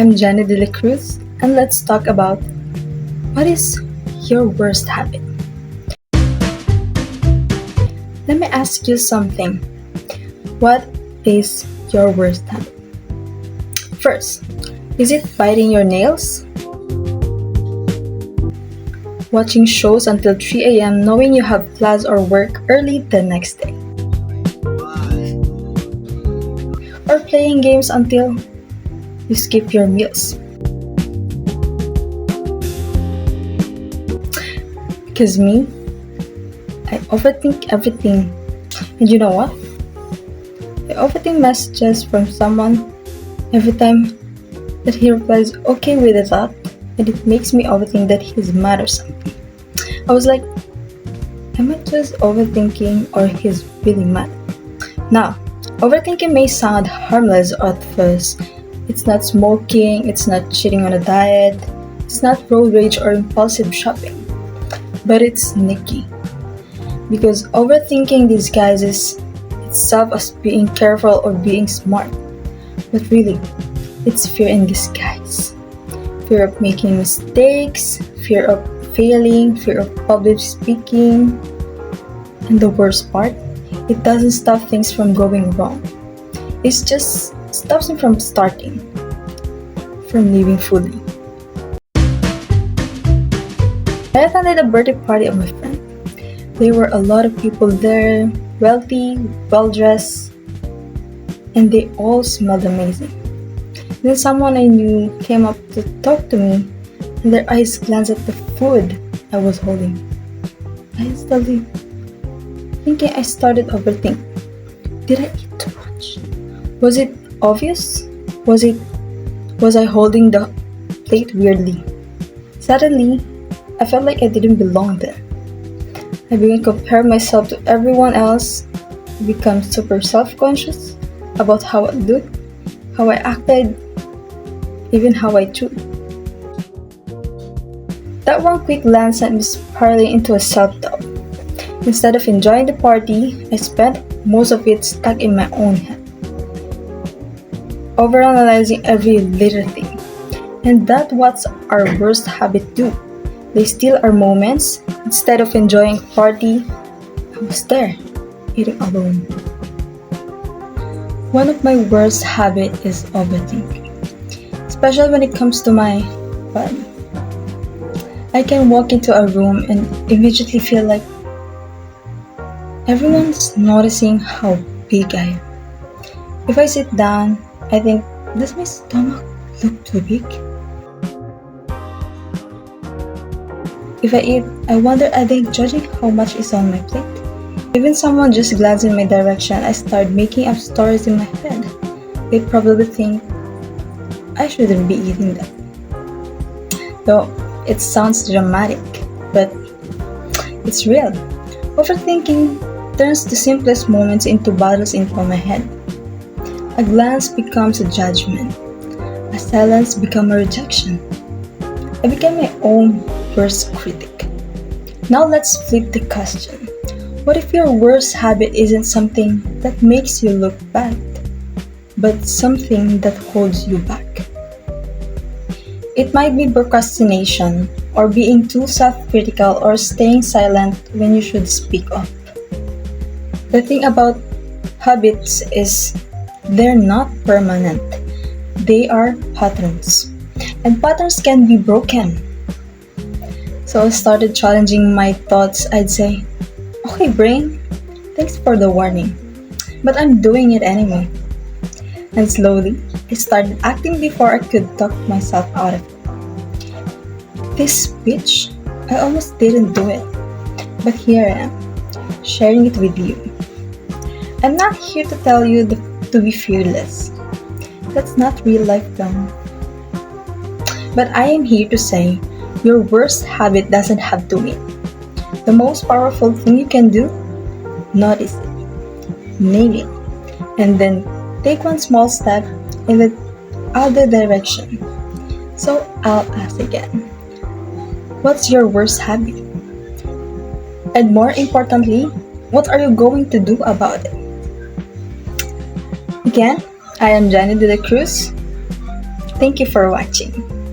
I'm Dela Cruz, and let's talk about what is your worst habit. Let me ask you something. What is your worst habit? First, is it biting your nails? Watching shows until 3 a.m. knowing you have class or work early the next day? Or playing games until you skip your meals? Because me, I overthink everything. And you know what? I overthink messages from someone every time that he replies okay with a thought, and it makes me overthink that he's mad or something. I was like, am I just overthinking or he's really mad? Now, overthinking may sound harmless at first. It's not smoking, it's not cheating on a diet, it's not road rage or impulsive shopping. But it's sneaky. Because overthinking disguises itself as being careful or being smart. But really, it's fear in disguise. Fear of making mistakes, fear of failing, fear of public speaking. And the worst part, it doesn't stop things from going wrong. It just stops me from starting, from living fully. I attended a birthday party of my friend. There were a lot of people there, wealthy, well-dressed, and they all smelled amazing. Then someone I knew came up to talk to me, and their eyes glanced at the food I was holding. I instantly thinking I started overthinking. Did I eat too much? Was it obvious? Was I holding the plate weirdly? Suddenly, I felt like I didn't belong there. I began comparing myself to everyone else, become super self-conscious about how I looked, how I acted, even how I chewed. That one quick glance sent me spiraling into a self-doubt. Instead of enjoying the party, I spent most of it stuck in my own head, overanalyzing every little thing. And that's what our worst habits do. They steal our moments. Instead of enjoying the party, I was there, eating alone. One of my worst habits is overthinking, especially when it comes to my body. I can walk into a room and immediately feel like everyone's noticing how big I am. If I sit down, I think, does my stomach look too big? If I eat, I wonder, are they judging how much is on my plate? Even someone just glanced in my direction, I start making up stories in my head. They probably think I shouldn't be eating that. Though it sounds dramatic, but it's real. Overthinking turns the simplest moments into battles in my head. A glance becomes a judgment. A silence becomes a rejection. I became my own worst critic. Now let's flip the question. What if your worst habit isn't something that makes you look bad, but something that holds you back? It might be procrastination, or being too self-critical, or staying silent when you should speak up. The thing about habits is they're not permanent. They are patterns. And patterns can be broken. So I started challenging my thoughts. I'd say, okay brain, thanks for the warning, but I'm doing it anyway. And slowly, I started acting before I could talk myself out of it. This speech, I almost didn't do it. But here I am, sharing it with you. I'm not here to tell you to be fearless. That's not real life done. But I am here to say, your worst habit doesn't have to win. The most powerful thing you can do, notice it, name it, and then take one small step in the other direction. So I'll ask again, what's your worst habit? And more importantly, what are you going to do about it? Again, I am Dela Cruz. Thank you for watching.